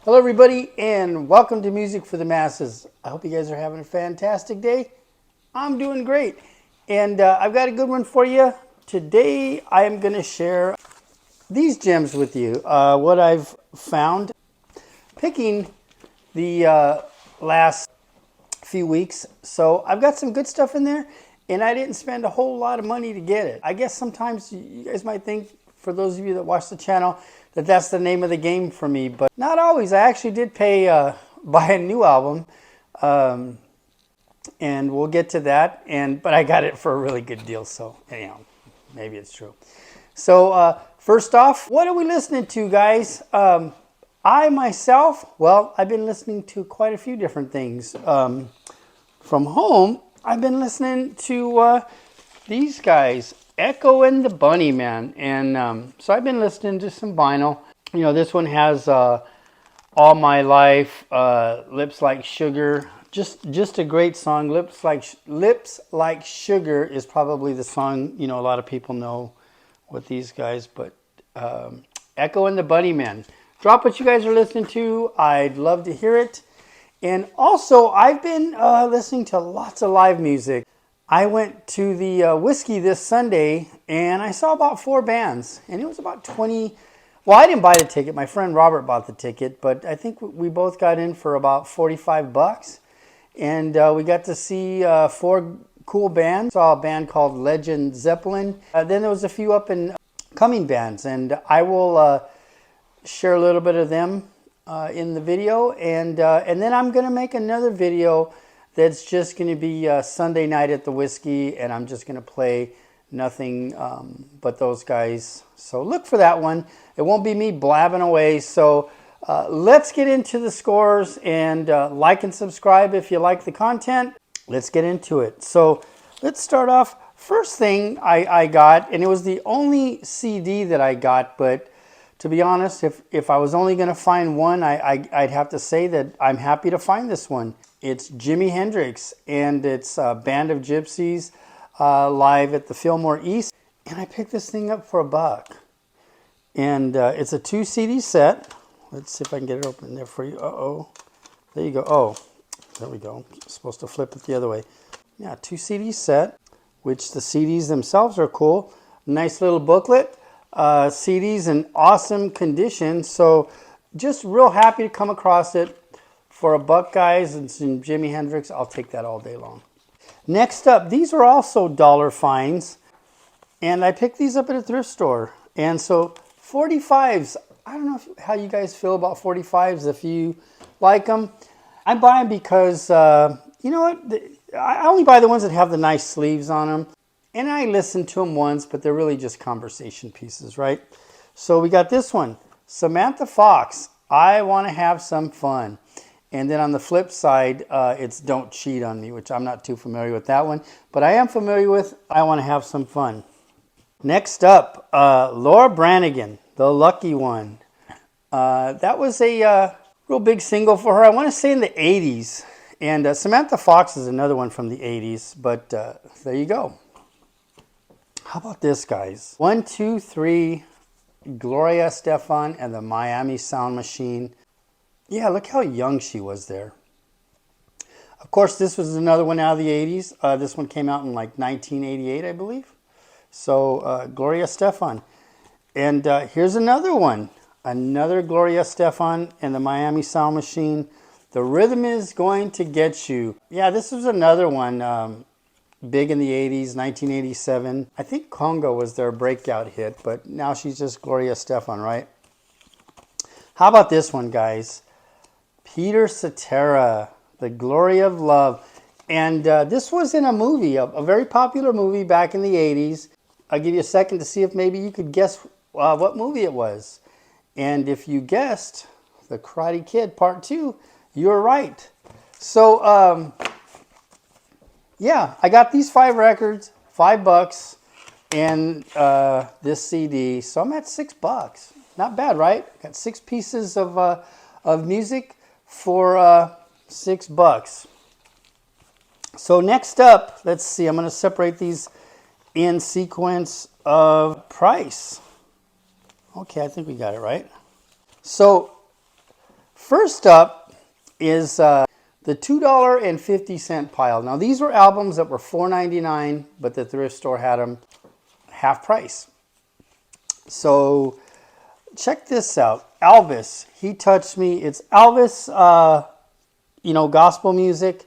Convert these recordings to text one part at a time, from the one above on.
Hello everybody and welcome to Music for the Masses. I hope you guys are having a fantastic day. I'm doing great. And I've got a good one for you. Today I am going to share these gems with you. What I've found picking the last few weeks. So I've got some good stuff in there and I didn't spend a whole lot of money to get it. I guess sometimes you guys might think, for those of you that watch the channel, that that's the name of the game for me, but not always. I actually did pay buy a new album, and we'll get to that. But I got it for a really good deal, so anyhow, maybe it's true. So first off, what are we listening to, guys? I myself, well, I've been listening to quite a few different things. From home, I've been listening to these guys, Echo and the Bunnymen, and so I've been listening to some vinyl. You know, this one has All My Life, Lips Like Sugar, just a great song. Lips Like Sugar is probably the song, you know, a lot of people know with these guys, but Echo and the Bunnymen. Drop what you guys are listening to. I'd love to hear it. And also, I've been listening to lots of live music. I went to the Whiskey this Sunday, and I saw about 4 bands, and it was about 20. Well, I didn't buy the ticket. My friend Robert bought the ticket, but I think we both got in for about $45, and we got to see 4 cool bands. Saw a band called Legend Zeppelin. Then there was a few up and coming bands, and I will share a little bit of them in the video, and then I'm going to make another video that's just going to be Sunday night at the Whiskey, and I'm just going to play nothing but those guys. So look for that one. It won't be me blabbing away. So let's get into the scores, and like and subscribe if you like the content. Let's get into it. So let's start off. First thing I got, and it was the only CD that I got, but to be honest, if I was only going to find one, I'd have to say that I'm happy to find this one. It's Jimi Hendrix, and it's Band of Gypsies live at the Fillmore East. And I picked this thing up for $1. And it's a 2 CD set. Let's see if I can get it open there for you. Uh-oh. There you go. Oh, there we go. I'm supposed to flip it the other way. Yeah, 2 CD set, which the CDs themselves are cool. Nice little booklet. CDs in awesome condition. So just real happy to come across it. For $1, guys, and some Jimi Hendrix, I'll take that all day long. Next up, these are also dollar finds, and I picked these up at a thrift store. And so 45s, I don't know how you guys feel about 45s, if you like them. I buy them because, you know what, I only buy the ones that have the nice sleeves on them. And I listen to them once, but they're really just conversation pieces, right? So we got this one, Samantha Fox, I Want to Have Some Fun. And then on the flip side, it's Don't Cheat on Me, which I'm not too familiar with that one. But I am familiar with I Want to Have Some Fun. Next up, Laura Branigan, The Lucky One. That was a real big single for her. I want to say in the 80s. And Samantha Fox is another one from the 80s. But there you go. How about this, guys? 1, 2, 3, Gloria Estefan and the Miami Sound Machine. Yeah, look how young she was there. Of course, this was another one out of the 80s. This one came out in like 1988, I believe. So, Gloria Estefan. And here's another one. Another Gloria Estefan and the Miami Sound Machine. The Rhythm Is Going to Get You. Yeah, this was another one. Big in the 80s, 1987. I think Congo was their breakout hit, but now she's just Gloria Estefan, right? How about this one, guys? Peter Cetera, The Glory of Love. And this was in a movie, a very popular movie back in the 80s. I'll give you a second to see if maybe you could guess what movie it was. And if you guessed The Karate Kid Part 2, you were right. So, yeah, I got these 5 records, $5, and this CD. So I'm at $6. Not bad, right? Got 6 pieces of music for $6. So next up, let's see. I'm going to separate these in sequence of price. Okay, I think we got it right. So First up is the $2.50 pile. Now these were albums that were $4.99, but the thrift store had them half price. So check this out. Elvis, He Touched Me. It's Elvis, gospel music.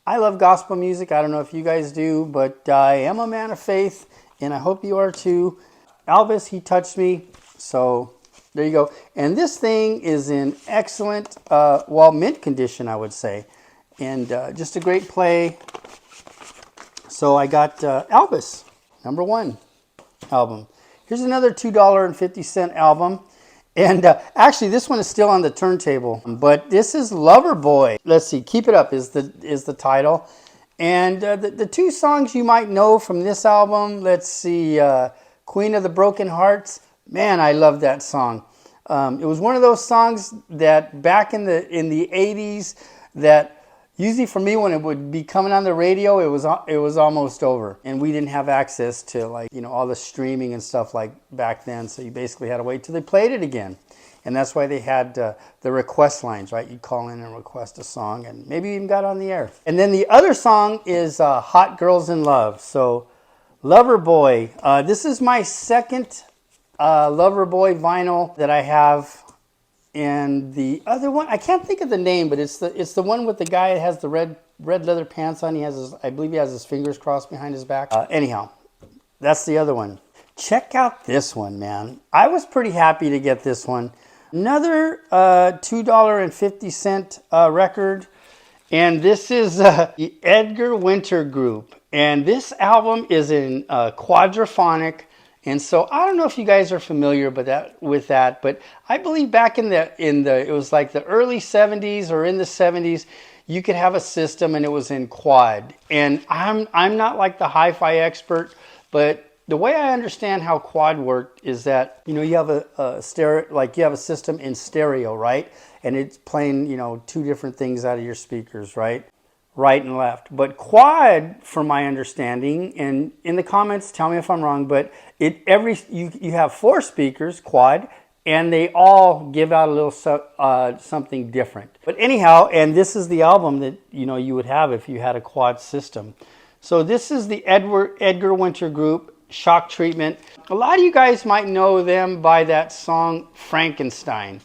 I love gospel music. I don't know if you guys do, but I am a man of faith, and I hope you are too. Elvis, He Touched Me. So there you go. And this thing is in excellent, mint condition, I would say. And just a great play. So I got Elvis, #1 album. Here's another $2.50 album. And actually, this one is still on the turntable. But this is Loverboy. Let's see, Keep It Up is the title. And the two songs you might know from this album, let's see, Queen of the Broken Hearts. Man, I love that song. It was one of those songs that back in the 80s that usually for me when it would be coming on the radio, it was almost over. And we didn't have access to all the streaming and stuff like back then. So you basically had to wait till they played it again. And that's why they had the request lines, right? You'd call in and request a song and maybe you even got on the air. And then the other song is Hot Girls in Love. So Loverboy. This is my second Loverboy vinyl that I have. And the other one, I can't think of the name, but it's the one with the guy that has the red leather pants on. I believe he has his fingers crossed behind his back. Anyhow, that's the other one. Check out this one, man. I was pretty happy to get this one. Another $2.50 record. And this is the Edgar Winter Group. And this album is in quadraphonic. And so I don't know if you guys are familiar with that, but I believe back in the it was like the early 70s or in the 70s, you could have a system and it was in quad. And I'm not like the hi-fi expert, but the way I understand how quad worked is that you have a stereo, like you have a system in stereo, right? And it's playing two different things out of your speakers, right? Right and left. But quad, from my understanding, and in the comments tell me if I'm wrong, but you have 4 speakers, quad, and they all give out a little something different. But anyhow, and this is the album that you would have if you had a quad system. So this is the Edgar Winter Group, Shock Treatment. A lot of you guys might know them by that song Frankenstein.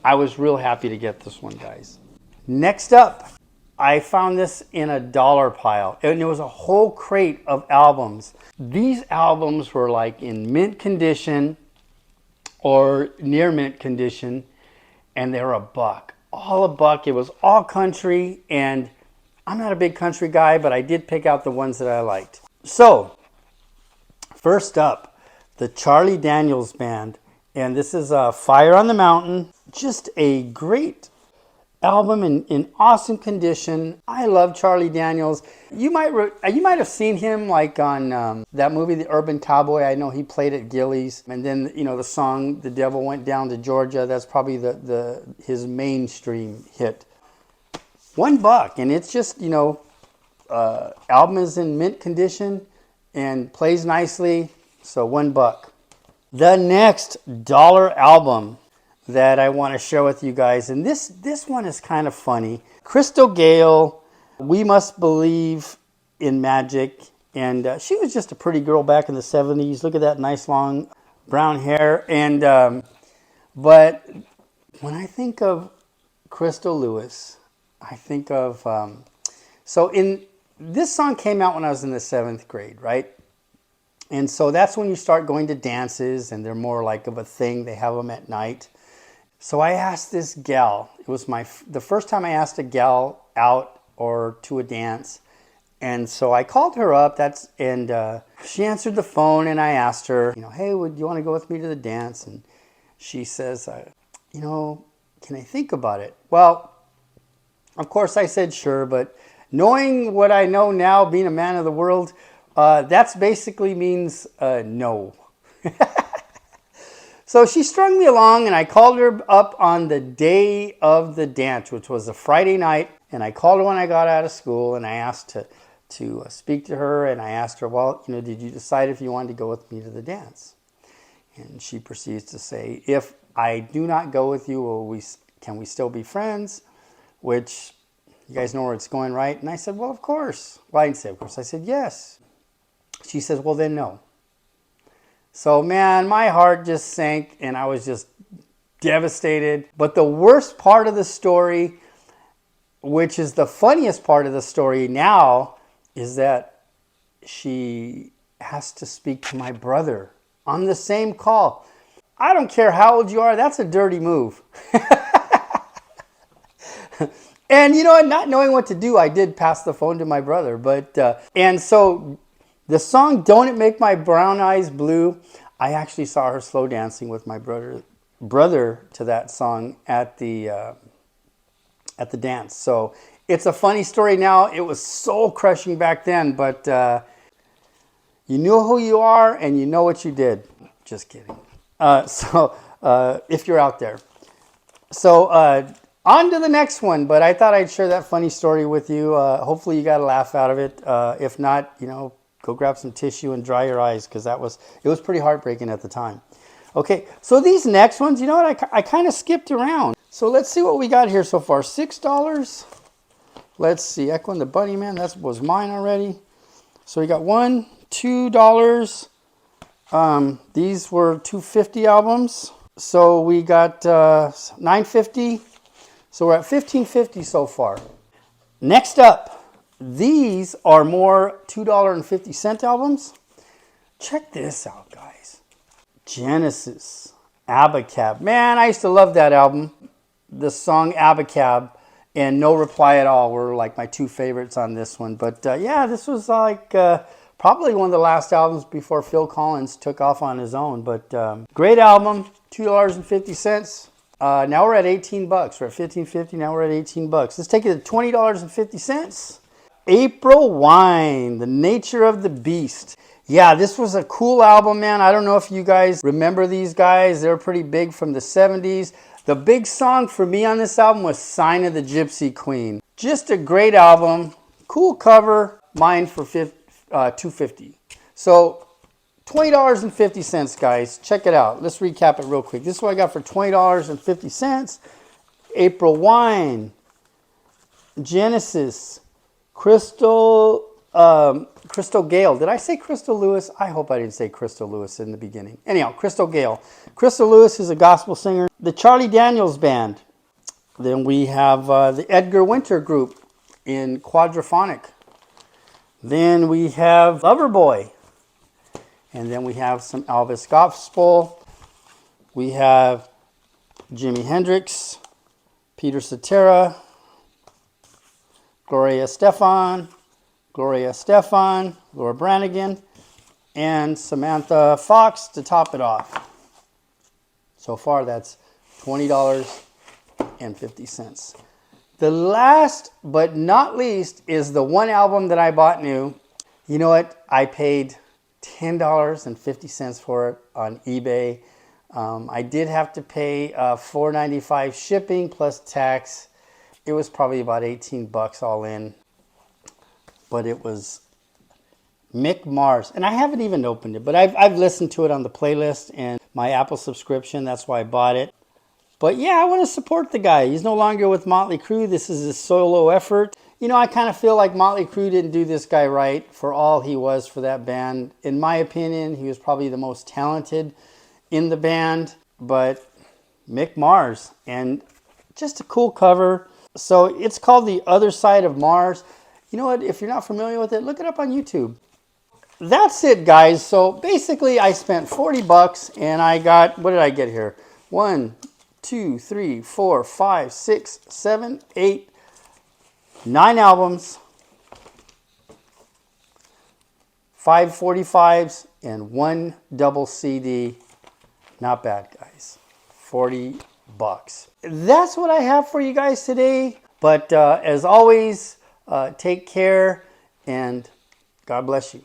I was real happy to get this one, guys. Next up, I found this in a dollar pile, and it was a whole crate of albums. These albums were like in mint condition or near mint condition, and they were $1. All $1. It was all country, and I'm not a big country guy, but I did pick out the ones that I liked. So, first up, the Charlie Daniels Band, and this is Fire on the Mountain. Just a great album in awesome condition. I love Charlie Daniels. You might have seen him like on that movie, The Urban Cowboy. I know he played at Gillies. And then the song "The Devil Went Down to Georgia." That's probably his mainstream hit. $1, and it's just album is in mint condition and plays nicely. So $1. The next dollar album that I want to share with you guys, and this one is kind of funny. Crystal Gayle, We Must Believe in Magic, and she was just a pretty girl back in the 70s. Look at that nice long brown hair. And but when I think of Crystal Lewis, I think of this song came out when I was in the 7th grade, right? And so that's when you start going to dances, and they're more like of a thing. They have them at night. So I asked this gal, it was the first time I asked a gal out or to a dance. And so I called her up, and she answered the phone, and I asked her, hey, would you want to go with me to the dance? And she says, can I think about it? Well, of course I said sure, but knowing what I know now, being a man of the world, that's basically means no. So she strung me along, and I called her up on the day of the dance, which was a Friday night. And I called her when I got out of school, and I asked to speak to her. And I asked her, well, did you decide if you wanted to go with me to the dance? And she proceeds to say, if I do not go with you, can we still be friends? Which, you guys know where it's going, right? And I said, well, of course. Well, I didn't say of course. I said, yes. She says, well, then no. So, man, my heart just sank and I was just devastated. But the worst part of the story, which is the funniest part of the story now, is that she has to speak to my brother on the same call. I don't care how old you are, that's a dirty move. And you know what, not knowing what to do, I did pass the phone to my brother. And so the song Don't It Make My Brown Eyes Blue, I actually saw her slow dancing with my brother to that song at the dance. So it's a funny story now. It was soul crushing back then, but you knew who you are and you know what you did. Just kidding. If you're out there. So on to the next one, but I thought I'd share that funny story with you. Hopefully you got a laugh out of it. If not, you know, go grab some tissue and dry your eyes, because it was pretty heartbreaking at the time. Okay, so these next ones, you know what, I kind of skipped around. So let's see what we got here so far. $6. Let's see, Echo and the Bunnyman, that was mine already. So we got $1, $2. These were $2.50 albums. So we got $9.50. So we're at $15.50 so far. Next up, these are more $2.50 albums. Check this out, guys. Genesis, Abacab. Man, I used to love that album. The song Abacab and No Reply at All were like my two favorites on this one. But yeah, this was like probably one of the last albums before Phil Collins took off on his own. But great album, $2.50. Now we're at 18 bucks. We're at $15.50. Now we're at 18 bucks. Let's take it to $20.50. April Wine, The Nature of the Beast. Yeah, this was a cool album, man. I don't know if you guys remember these guys. They were pretty big from the 70s. The big song for me on this album was Sign of the Gypsy Queen. Just a great album. Cool cover. Mine for $2.50. So $20.50, guys. Check it out. Let's recap it real quick. This is what I got for $20.50. April Wine, Genesis, Crystal Gale. Did I say Crystal Lewis? I hope I didn't say Crystal Lewis in the beginning. Anyhow, Crystal Gale. Crystal Lewis is a gospel singer. The Charlie Daniels Band. Then we have the Edgar Winter Group in quadraphonic. Then we have Loverboy. And then we have some Elvis Gospel. We have Jimi Hendrix, Peter Cetera, Gloria Estefan, Laura Branigan, and Samantha Fox to top it off. So far, that's $20.50. The last but not least is the one album that I bought new. You know what? I paid $10.50 for it on eBay. I did have to pay $4.95 shipping plus tax. It was probably about 18 bucks all in. But it was Mick Mars. And I haven't even opened it, but I've listened to it on the playlist and my Apple subscription. That's why I bought it. But yeah, I want to support the guy. He's no longer with Motley Crue. This is his solo effort. You know, I kind of feel like Motley Crue didn't do this guy right for all he was for that band. In my opinion, he was probably the most talented in the band. But Mick Mars, and just a cool cover. So it's called The Other Side of Mars. You know what? If you're not familiar with it, look it up on YouTube. That's it, guys. So basically, I spent 40 bucks and I got, what did I get here? 1, 2, 3, 4, 5, 6, 7, 8, 9 albums, 5 45s, and 1 double CD. Not bad, guys. 40 bucks. That's what I have for you guys today. But as always, take care and God bless you.